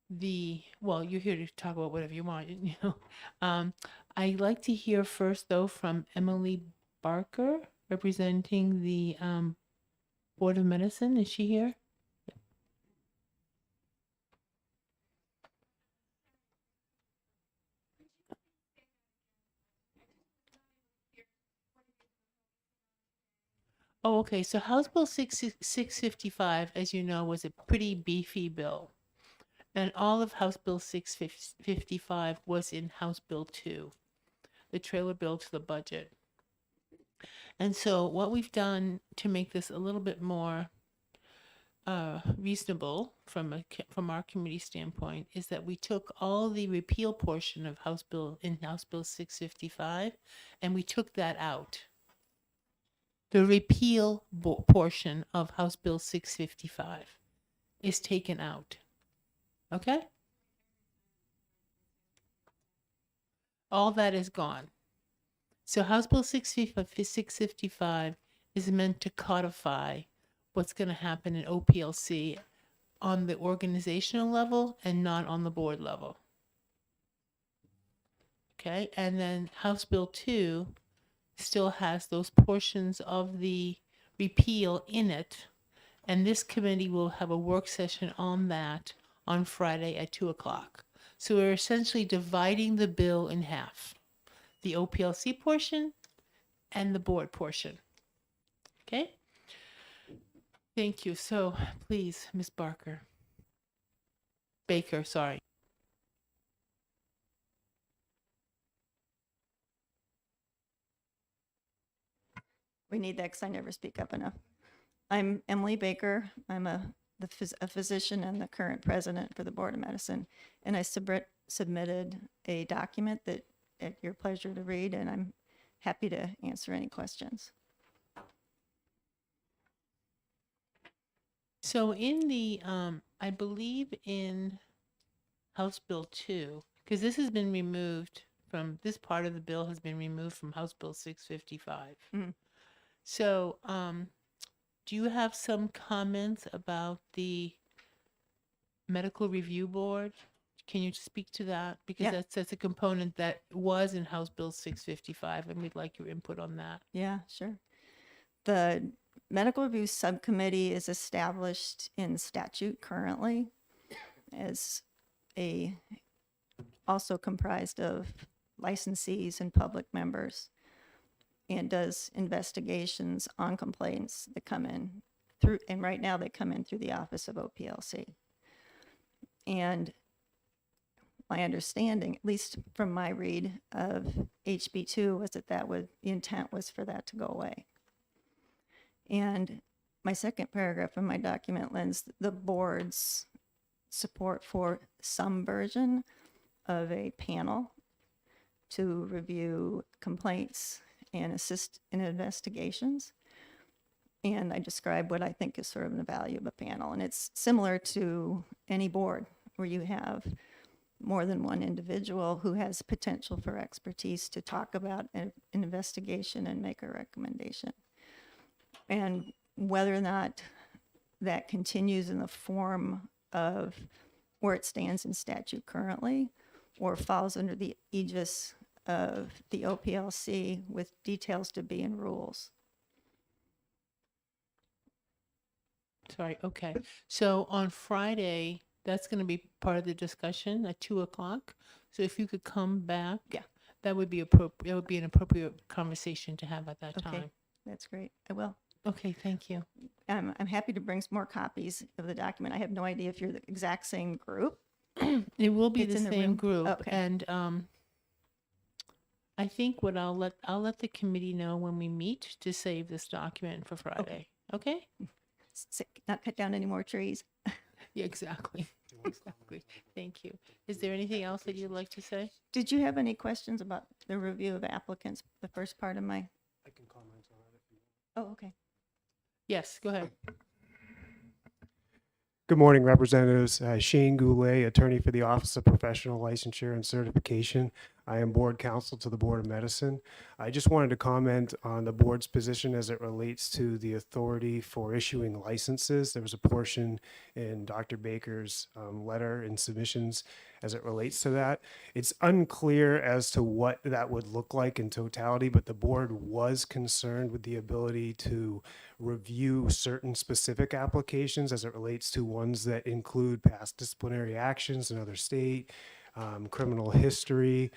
well, you're here to talk about whatever you want, you know. I'd like to hear first, though, from Emily Barker, representing the Board of Medicine. Is she here? Oh, okay. So House Bill 655, as you know, was a pretty beefy bill. And all of House Bill 655 was in House Bill 2, the trailer bill to the budget. And so what we've done to make this a little bit more reasonable from our committee standpoint is that we took all the repeal portion of House Bill 655 and we took that out. The repeal portion of House Bill 655 is taken out. Okay? All that is gone. So House Bill 655 is meant to codify what's going to happen in OPLC on the organizational level and not on the board level. Okay? And then House Bill 2 still has those portions of the repeal in it. And this committee will have a work session on that on Friday at 2:00. So we're essentially dividing the bill in half, the OPLC portion and the board portion. Okay? Thank you. So please, Ms. Baker, sorry. We need that because I never speak up enough. I'm Emily Baker. I'm a physician and the current president for the Board of Medicine. And I submitted a document that at your pleasure to read, and I'm happy to answer any questions. So in the, I believe in House Bill 2, because this has been removed from, this part of the bill has been removed from House Bill 655. Mhm. So, do you have some comments about the Medical Review Board? Can you speak to that? Because Yeah. that's a component that was in House Bill 655, and we'd like your input on that. Yeah, sure. The Medical Review Subcommittee is established in statute currently as also comprised of licensees and public members, and does investigations on complaints that come in through, and right now they come in through the Office of OPLC. And my understanding, at least from my read of HB2, was that the intent was for that to go away. And my second paragraph in my document lends the board's support for some version of a panel to review complaints and assist in investigations. And I describe what I think is sort of the value of a panel. And it's similar to any board where you have more than one individual who has potential for expertise to talk about an investigation and make a recommendation. And whether or not that continues in the form of where it stands in statute currently or falls under the aegis of the OPLC with details to be in rules. Sorry, okay. So on Friday, that's going to be part of the discussion at 2:00. So if you could come back, Yeah. that would be appropriate. It would be an appropriate conversation to have at that Okay. time. That's great. I will. Okay, thank you. I'm happy to bring some more copies of the document. I have no idea if you're the exact same group. It will be It's the in the same room? group, Okay. and I think what I'll let the committee know when we meet to save this document for Friday. Okay? Not cut down any more trees. Yeah, exactly. Exactly. Thank you. Is there anything else that you'd like to say? Did you have any questions about the review of applicants, the first part of my? I can comment on it if you want. Oh, okay. Yes, go ahead. Good morning, Representatives. Shane Goulet, attorney for the Office of Professional Licensure and Certification. I am board counsel to the Board of Medicine. I just wanted to comment on the board's position as it relates to the authority for issuing licenses. There was a portion in Dr. Baker's letter and submissions as it relates to that. It's unclear as to what that would look like in totality, but the board was concerned with the ability to review certain specific applications as it relates to ones that include past disciplinary actions in another state, criminal history.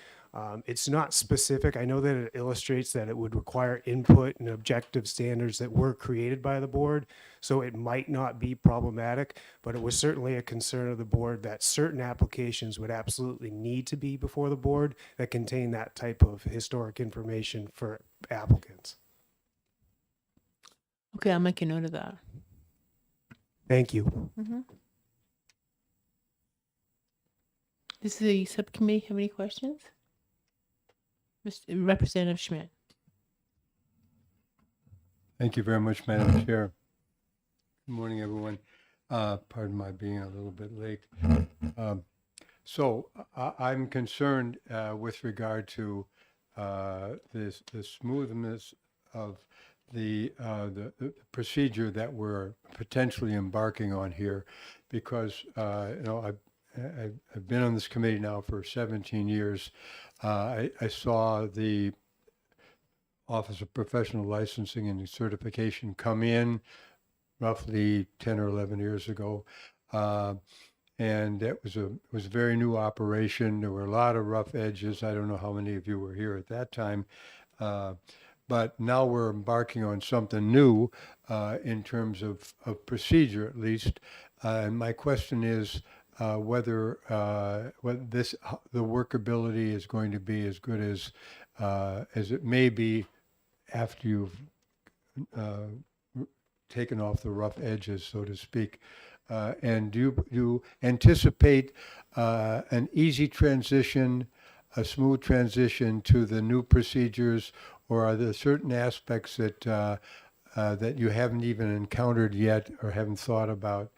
It's not specific. I know that it illustrates that it would require input and objective standards that were created by the board, so it might not be problematic, but it was certainly a concern of the board that certain applications would absolutely need to be before the board that contain that type of historic information for applicants. Okay, I'll make a note of that. Thank you. This is the subcommittee. Have any questions? Mr. Representative Schmidt. Thank you very much, Madam Chair. Good morning, everyone. Pardon my being a little bit late. So I'm concerned with regard to the smoothness of the procedure that we're potentially embarking on here, because I've been on this committee now for 17 years. I saw the Office of Professional Licensing and Certification come in roughly 10 or 11 years ago. And it was a very new operation. There were a lot of rough edges. I don't know how many of you were here at that time. But now we're embarking on something new in terms of procedure, at least. And my question is whether the workability is going to be as good as it may be after you've taken off the rough edges, so to speak. And do you anticipate an easy transition, a smooth transition to the new procedures, or are there certain aspects that that you haven't even encountered yet or haven't thought about?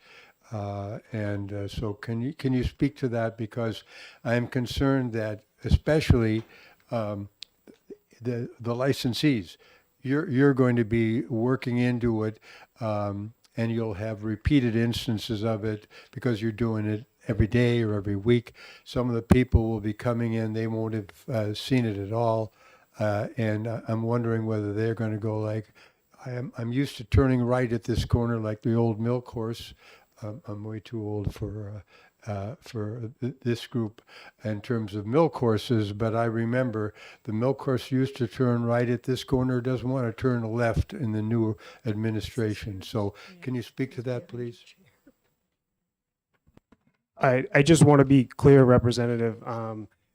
So can you speak to that, because I am concerned that especially the licensees, you're going to be working into it, and you'll have repeated instances of it because you're doing it every day or every week. Some of the people will be coming in, they won't have seen it at all, and I'm wondering whether they're going to go like, I'm used to turning right at this corner like the old milk horse. I'm way too old for this group in terms of milk horses, but I remember the milk horse used to turn right at this corner, doesn't want to turn left in the new administration. So can you speak to that, please? I just want to be clear, Representative,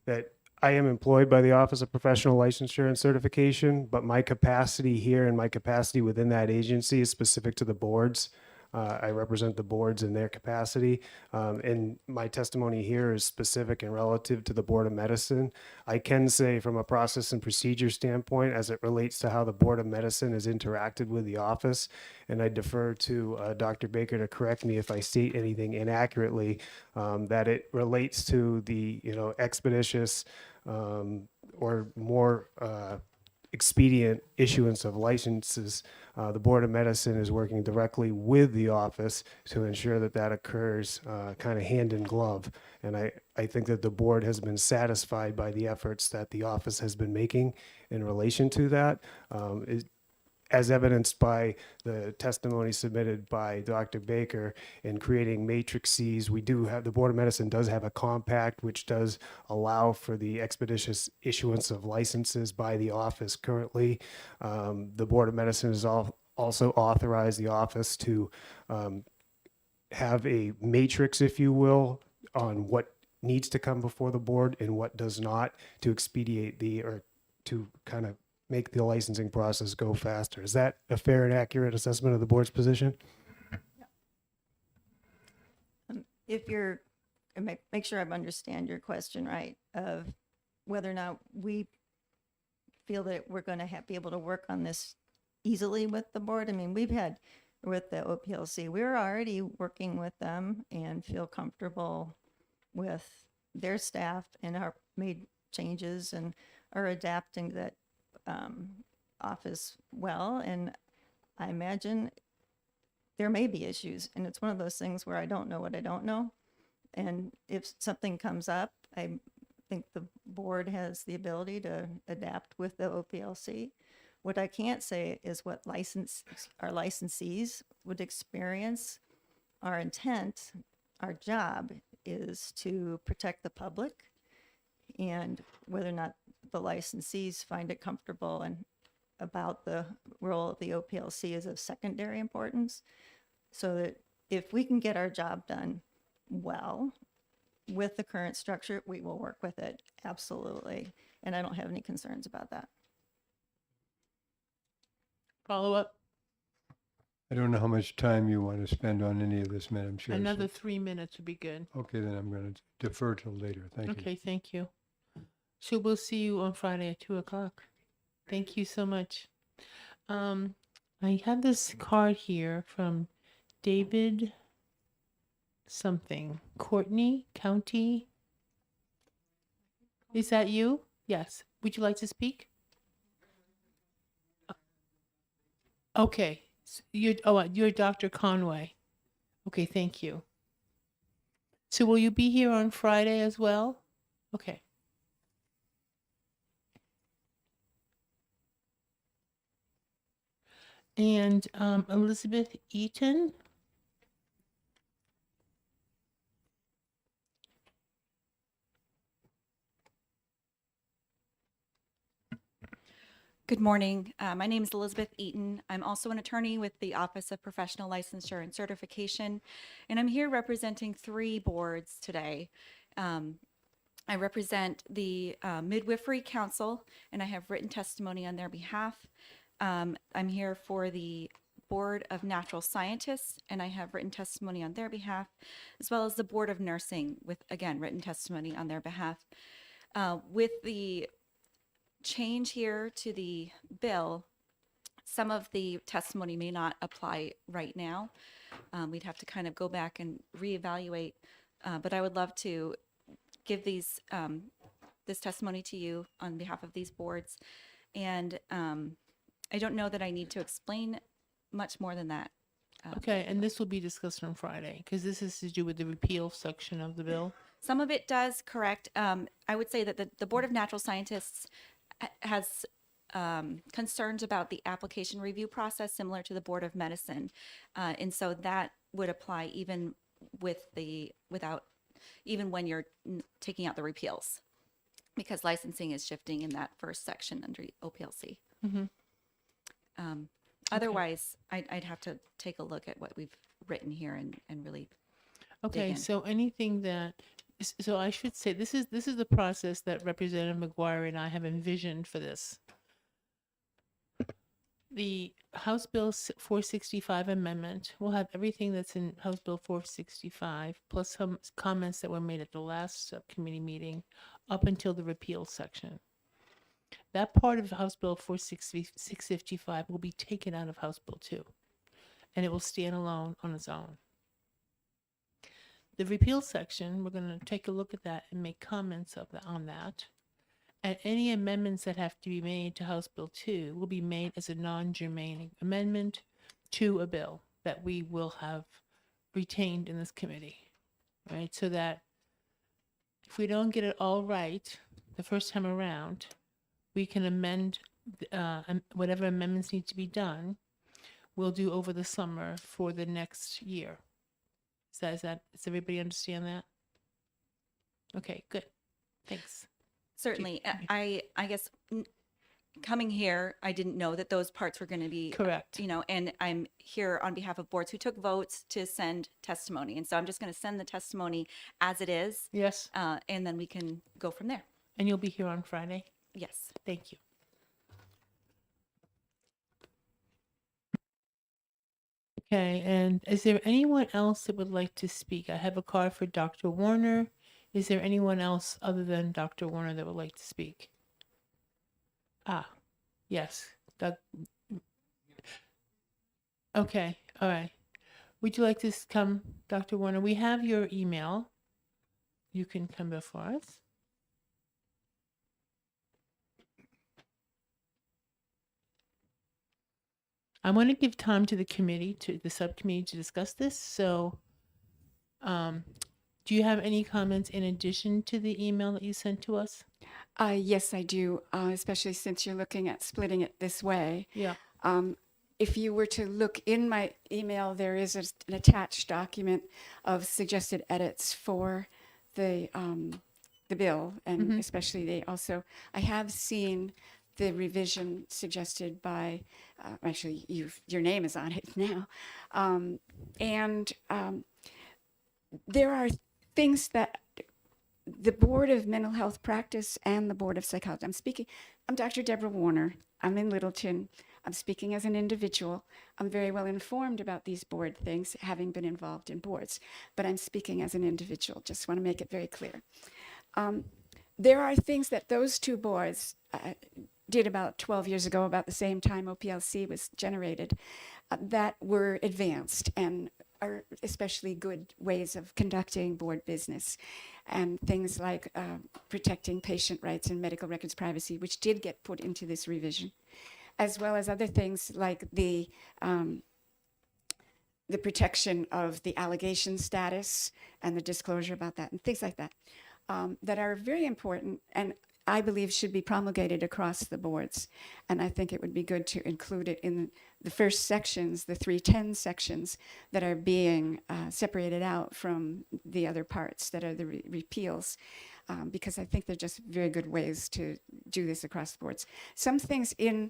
that I am employed by the Office of Professional Licensure and Certification, but my capacity here and my capacity within that agency is specific to the boards. I represent the boards in their capacity, and my testimony here is specific and relative to the Board of Medicine. I can say from a process and procedure standpoint, as it relates to how the Board of Medicine has interacted with the office, and I defer to Dr. Baker to correct me if I state anything inaccurately, that it relates to the expeditious or more expedient issuance of licenses. The Board of Medicine is working directly with the office to ensure that that occurs kind of hand in glove. And I think that the board has been satisfied by the efforts that the office has been making in relation to that. As evidenced by the testimony submitted by Dr. Baker in creating matrices, we do have, the Board of Medicine does have a compact which does allow for the expeditious issuance of licenses by the office currently. The Board of Medicine has also authorized the office to have a matrix, if you will, on what needs to come before the board and what does not, to expedite or to kind of make the licensing process go faster. Is that a fair and accurate assessment of the board's position? If you're, make sure I understand your question right, of whether or not we feel that we're going to be able to work on this easily with the board. I mean, we've had with the OPLC, we're already working with them and feel comfortable with their staff and made changes and are adapting that office well. And I imagine there may be issues, and it's one of those things where I don't know what I don't know. And if something comes up, I think the board has the ability to adapt with the OPLC. What I can't say is what our licensees would experience. Our intent, our job is to protect the public, and whether or not the licensees find it comfortable and about the role of the OPLC is of secondary importance. So that if we can get our job done well with the current structure, we will work with it, absolutely. And I don't have any concerns about that. Follow up? I don't know how much time you want to spend on any of this, Madam Chair. so- Another 3 minutes would be good. Okay, then I'm going to defer till later. Thank you. Okay, thank you. So we'll see you on Friday at 2:00. Thank you so much. I have this card here from David something. Courtney County. Is that you? Yes. Would you like to speak? Okay. You're Dr. Conway. Okay, thank you. So will you be here on Friday as well? Okay. And Elizabeth Eaton. Good morning. My name is Elizabeth Eaton. I'm also an attorney with the Office of Professional Licensure and Certification, and I'm here representing 3 boards today. I represent the Midwifery Council, and I have written testimony on their behalf. I'm here for the Board of Natural Scientists, and I have written testimony on their behalf, as well as the Board of Nursing with, again, written testimony on their behalf. With the change here to the bill, some of the testimony may not apply right now. We'd have to kind of go back and reevaluate, but I would love to give this testimony to you on behalf of these boards. And I don't know that I need to explain much more than that. Okay, and this will be discussed on Friday because this is to do with the repeal section of the bill. Some of it does, correct. I would say that the Board of Natural Scientists has concerns about the application review process similar to the Board of Medicine. And so that would apply even even when you're taking out the repeals, because licensing is shifting in that first section under OPLC. Mm-hmm. Otherwise, I'd have to take a look at what we've written here and really Okay, in. so anything that, so I should say, this is the process that Representative McGuire and I have envisioned for this. The House Bill 465 amendment will have everything that's in House Bill 465, plus some comments that were made at the last subcommittee meeting up until the repeal section. That part of House Bill 655 will be taken out of House Bill 2, and it will stand alone on its own. The repeal section, we're going to take a look at that and make comments on that. And any amendments that have to be made to House Bill 2 will be made as a non-germane amendment to a bill that we will have retained in this committee, right? So that if we don't get it all right the first time around, we can amend whatever amendments need to be done, we'll do over the summer for the next year. Does everybody understand that? Okay, good. Thanks. certainly. I guess coming here, I didn't know that those parts were going to be Correct. and I'm here on behalf of boards who took votes to send testimony. And so I'm just going to send the testimony as it is, Yes, and then we can go from there. and you'll be here on Friday? Yes. Thank you. Okay, and is there anyone else that would like to speak? I have a card for Dr. Warner. Is there anyone else other than Dr. Warner that would like to speak? Ah, yes. Doug. Okay, all right. Would you like to come, Dr. Warner? We have your email. You can come before us. I want to give time to the subcommittee to discuss this. So, do you have any comments in addition to the email that you sent to us? Yes, I do, especially since you're looking at splitting it this way. Yeah. If you were to look in my email, there is an attached document of suggested edits for the bill, and especially I have seen the revision suggested by, actually, your name is on it now, and there are things that the Board of Mental Health Practice and the Board of Psychology. I'm Dr. Deborah Warner. I'm in Littleton. I'm speaking as an individual. I'm very well informed about these board things, having been involved in boards, but I'm speaking as an individual. Just want to make it very clear. There are things that those two boards did about 12 years ago, about the same time OPLC was generated, that were advanced and are especially good ways of conducting board business, and things like protecting patient rights and medical records privacy, which did get put into this revision, as well as other things like the protection of the allegation status and the disclosure about that, and things like that, that are very important and I believe should be promulgated across the boards. And I think it would be good to include it in the first sections, the 310 sections that are being separated out from the other parts that are the repeals, because I think they're just very good ways to do this across the boards. Some things in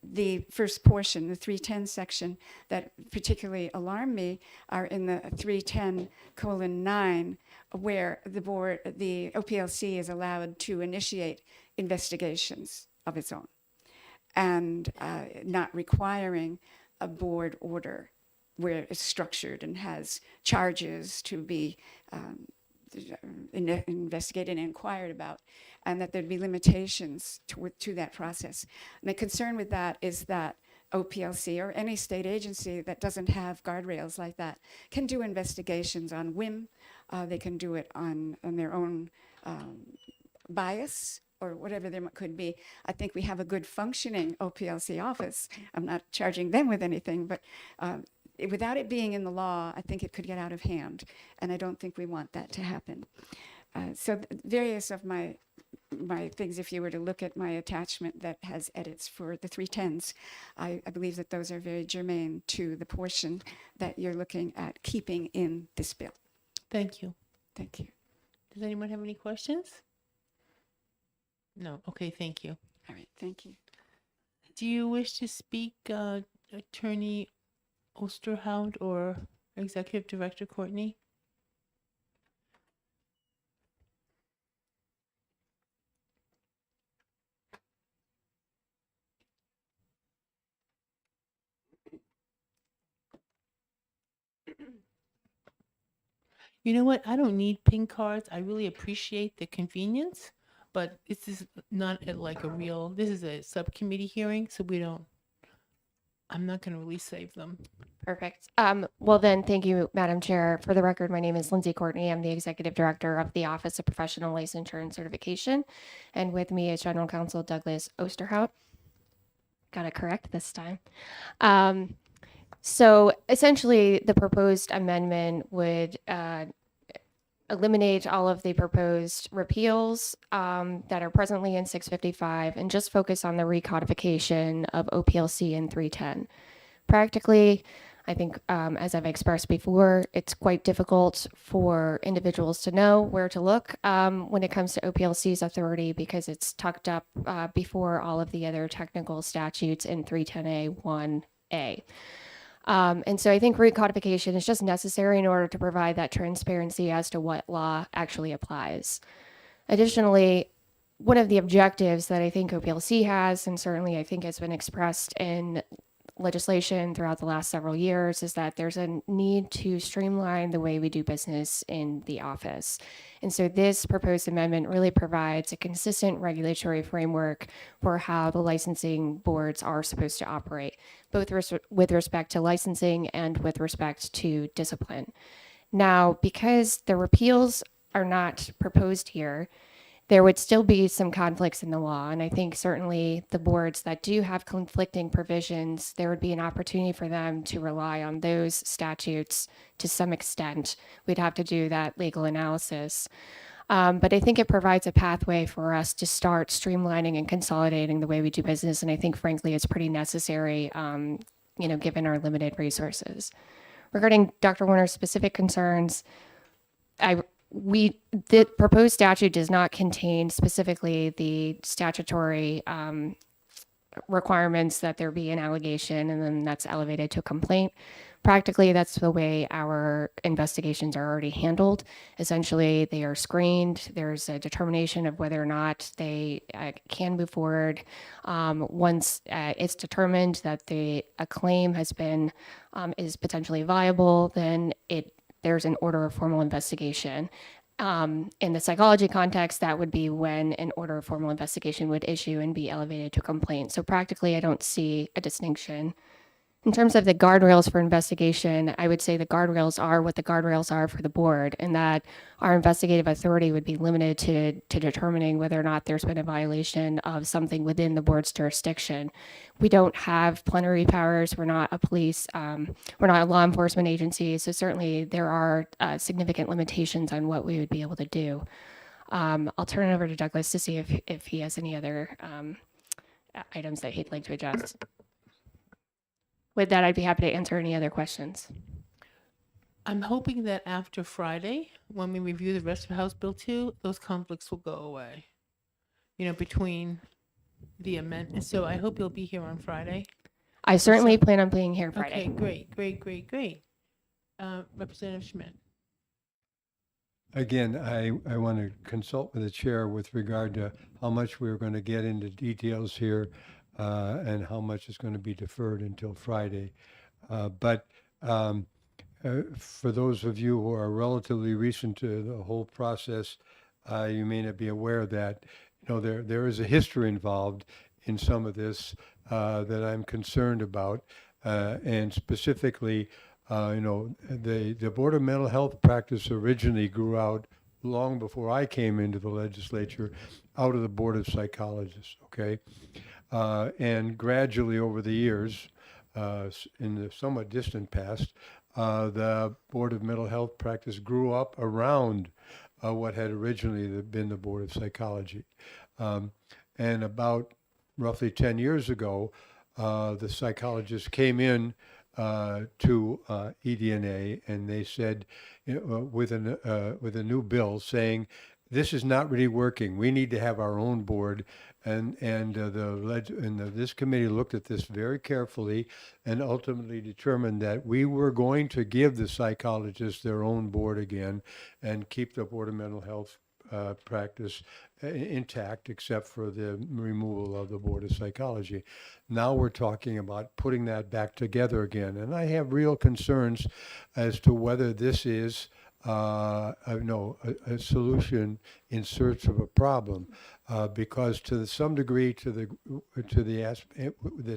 the first portion, the 310 section, that particularly alarm me are in the 310:9, where the OPLC is allowed to initiate investigations of its own and not requiring a board order where it's structured and has charges to be investigated and inquired about, and that there'd be limitations to that process. My concern with that is that OPLC or any state agency that doesn't have guardrails like that can do investigations on whim. They can do it on their own bias or whatever there could be. I think we have a good functioning OPLC office. I'm not charging them with anything, but without it being in the law, I think it could get out of hand, and I don't think we want that to happen. So various of my things, if you were to look at my attachment that has edits for the 310s, I believe that those are very germane to the portion that you're looking at keeping in this bill. Thank you. Thank you. Does anyone have any questions? No. Okay, thank you. All right, thank you. Do you wish to speak, Attorney Osterhout or Executive Director Courtney? You know what? I don't need pink cards. I really appreciate the convenience, but this is not this is a subcommittee hearing, so I'm not going to really save them. Perfect. Well then, thank you, Madam Chair. For the record, my name is Lindsay Courtney. I'm the Executive Director of the Office of Professional Licensure and Certification. And with me is General Counsel Douglas Osterhout. Got it correct this time. So essentially, the proposed amendment would eliminate all of the proposed repeals that are presently in 655 and just focus on the recodification of OPLC in 310. Practically, I think, as I've expressed before, it's quite difficult for individuals to know where to look when it comes to OPLC's authority because it's tucked up before all of the other technical statutes in 310A1A. And so I think recodification is just necessary in order to provide that transparency as to what law actually applies. Additionally, one of the objectives that I think OPLC has, and certainly I think has been expressed in legislation throughout the last several years, is that there's a need to streamline the way we do business in the office. And so this proposed amendment really provides a consistent regulatory framework for how the licensing boards are supposed to operate, both with respect to licensing and with respect to discipline. Now, because the repeals are not proposed here, there would still be some conflicts in the law. And I think certainly the boards that do have conflicting provisions, there would be an opportunity for them to rely on those statutes to some extent. We'd have to do that legal analysis. But I think it provides a pathway for us to start streamlining and consolidating the way we do business. And I think, frankly, it's pretty necessary, given our limited resources. Regarding Dr. Warner's specific concerns, the proposed statute does not contain specifically the statutory requirements that there be an allegation and then that's elevated to a complaint. Practically, that's the way our investigations are already handled. Essentially, they are screened. There's a determination of whether or not they can move forward. Once it's determined that a claim has been is potentially viable, then there's an order of formal investigation. In the psychology context, that would be when an order of formal investigation would issue and be elevated to a complaint. So practically, I don't see a distinction. In terms of the guardrails for investigation, I would say the guardrails are what the guardrails are for the board, and that our investigative authority would be limited to determining whether or not there's been a violation of something within the board's jurisdiction. We don't have plenary powers. We're not a police. We're not a law enforcement agency. So certainly there are significant limitations on what we would be able to do. I'll turn it over to Douglas to see if he has any other items that he'd like to address. With that, I'd be happy to answer any other questions. I'm hoping that after Friday, when we review the rest of House Bill 2, those conflicts will go away, between the amendment. So I hope you'll be here on Friday. I certainly plan on being here Friday. Okay, great. Representative Schmidt. Again, I want to consult with the chair with regard to how much we're going to get into details here and how much is going to be deferred until Friday. But for those of you who are relatively recent to the whole process, you may not be aware that there is a history involved in some of this that I'm concerned about, and specifically, the Board of Mental Health Practice originally grew out long before I came into the legislature, out of the Board of Psychologists. Okay. And gradually over the years, in the somewhat distant past, the Board of Mental Health Practice grew up around what had originally been the Board of Psychology. And about roughly 10 years ago, the psychologists came in to EDNA and they said, with a new bill saying, this is not really working. We need to have our own board. This committee looked at this very carefully and ultimately determined that we were going to give the psychologists their own board again and keep the Board of Mental Health practice intact, except for the removal of the Board of Psychology. Now we're talking about putting that back together again. And I have real concerns as to whether this is a solution in search of a problem, because to some degree, to the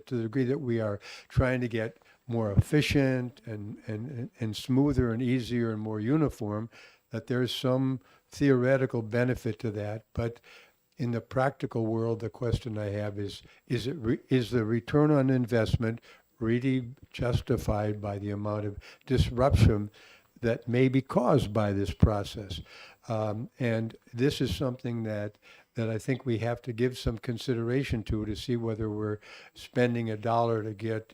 degree that we are trying to get more efficient and smoother and easier and more uniform, that there's some theoretical benefit to that. But in the practical world, the question I have is the return on investment really justified by the amount of disruption that may be caused by this process? And this is something that I think we have to give some consideration to see whether we're spending $1 to get,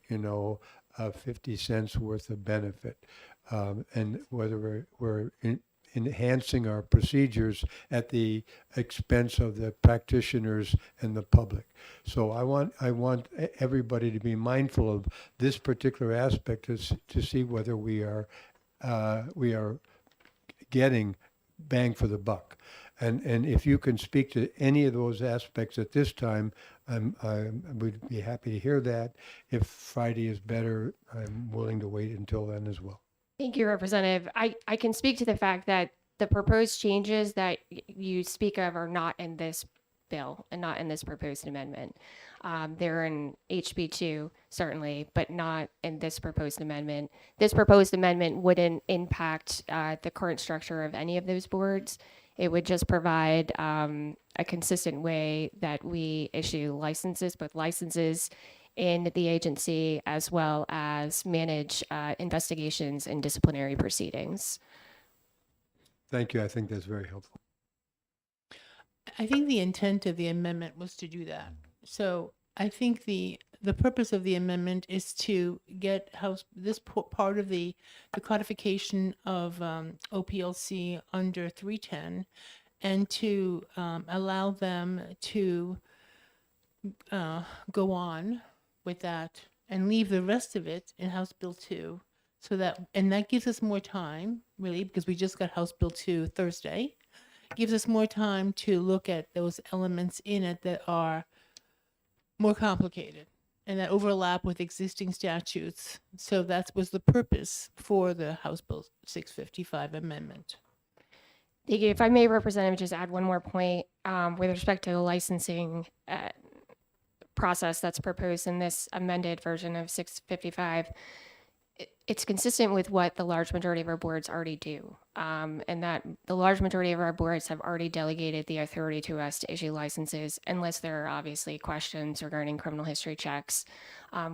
50 cents worth of benefit, and whether we're enhancing our procedures at the expense of the practitioners and the public. So I want everybody to be mindful of this particular aspect to see whether we are getting bang for the buck. And if you can speak to any of those aspects at this time, I would be happy to hear that. If Friday is better, I'm willing to wait until then as well. Thank you, Representative. I can speak to the fact that the proposed changes that you speak of are not in this bill and not in this proposed amendment. They're in HB2, certainly, but not in this proposed amendment. This proposed amendment wouldn't impact the current structure of any of those boards. It would just provide a consistent way that we issue licenses, both licenses in the agency as well as manage investigations and disciplinary proceedings. Thank you. I think that's very helpful. I think the intent of the amendment was to do that. So I think the purpose of the amendment is to get part of the codification of OPLC under 310 and to allow them to go on with that and leave the rest of it in House Bill 2 so that gives us more time really because we just got House Bill 2 Thursday. Gives us more time to look at those elements in it that are more complicated and that overlap with existing statutes. So that was the purpose for the House Bill 655 amendment. Thank you. If I may, Representative, just add one more point with respect to the licensing process that's proposed in this amended version of 655. It's consistent with what the large majority of our boards already do, and that the large majority of our boards have already delegated the authority to us to issue licenses, unless there are obviously questions regarding criminal history checks,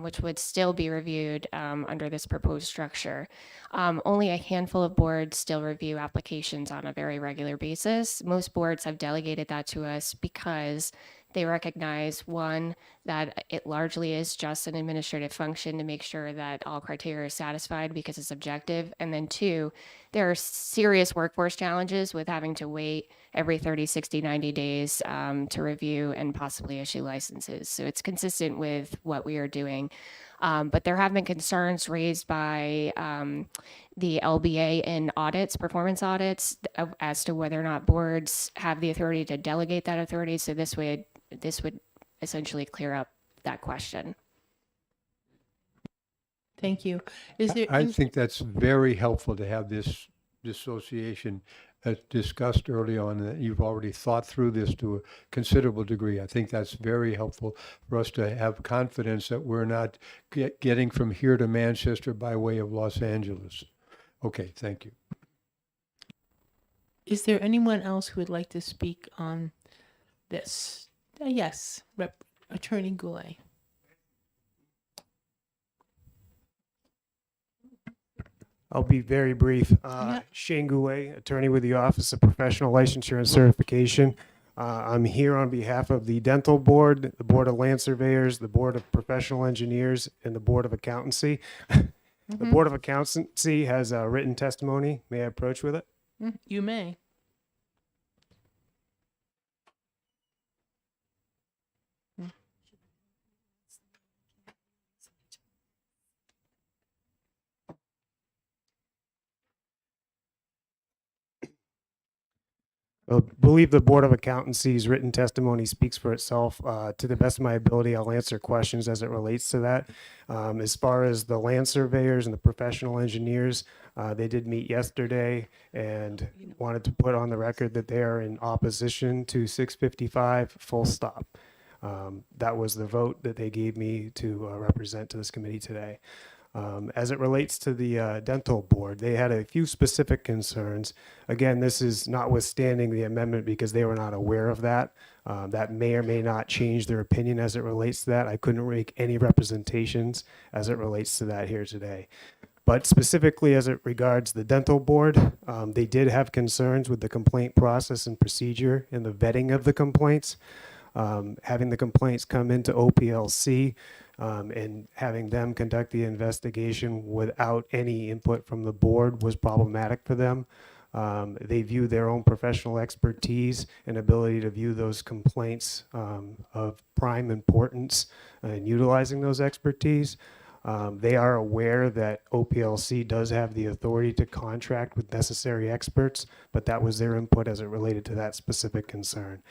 which would still be reviewed under this proposed structure. Only a handful of boards still review applications on a very regular basis. Most boards have delegated that to us because they recognize, one, that it largely is just an administrative function to make sure that all criteria are satisfied because it's objective. And then two, there are serious workforce challenges with having to wait every 30, 60, 90 days to review and possibly issue licenses. So it's consistent with what we are doing. But there have been concerns raised by the LBA in audits, performance audits, as to whether or not boards have the authority to delegate that authority. So this would essentially clear up that question. Thank you. Is there? I think that's very helpful to have this dissociation discussed early on, that you've already thought through this to a considerable degree. I think that's very helpful for us to have confidence that we're not getting from here to Manchester by way of Los Angeles. Okay, thank you. Is there anyone else who would like to speak on this? Yes, Attorney Goulet. I'll be very brief. Yeah. Shane Goulet, attorney with the Office of Professional Licensure and Certification. I'm here on behalf of the Dental Board, the Board of Land Surveyors, the Board of Professional Engineers, and the Board of Accountancy. The Board of Accountancy has a written testimony. May I approach with it? You may. I believe the Board of Accountancy's written testimony speaks for itself. To the best of my ability, I'll answer questions as it relates to that. As far as the land surveyors and the professional engineers, they did meet yesterday and wanted to put on the record that they are in opposition to 655, full stop. That was the vote that they gave me to represent to this committee today. As it relates to the dental board, they had a few specific concerns. Again, this is notwithstanding the amendment because they were not aware of that. That may or may not change their opinion as it relates to that. I couldn't make any representations as it relates to that here today. But specifically as it regards the dental board, they did have concerns with the complaint process and procedure and the vetting of the complaints. Having the complaints come into OPLC and having them conduct the investigation without any input from the board was problematic for them. They view their own professional expertise and ability to view those complaints of prime importance in utilizing those expertise. They are aware that OPLC does have the authority to contract with necessary experts, but that was their input as it related to that specific concern.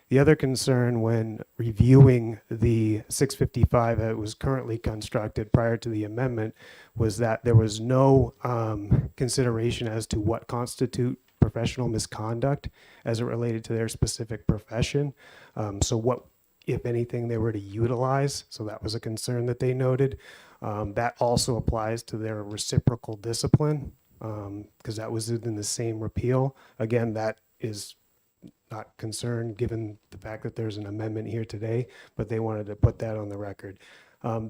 The other concern when reviewing the 655 that was currently constructed prior to the amendment was that there was no consideration as to what constitute professional misconduct as it related to their specific profession. So what, if anything, they were to utilize. So that was a concern that they noted. That also applies to their reciprocal discipline because that was in the same repeal. Again, that is not concerned, given the fact that there's an amendment here today, but they wanted to put that on the record. They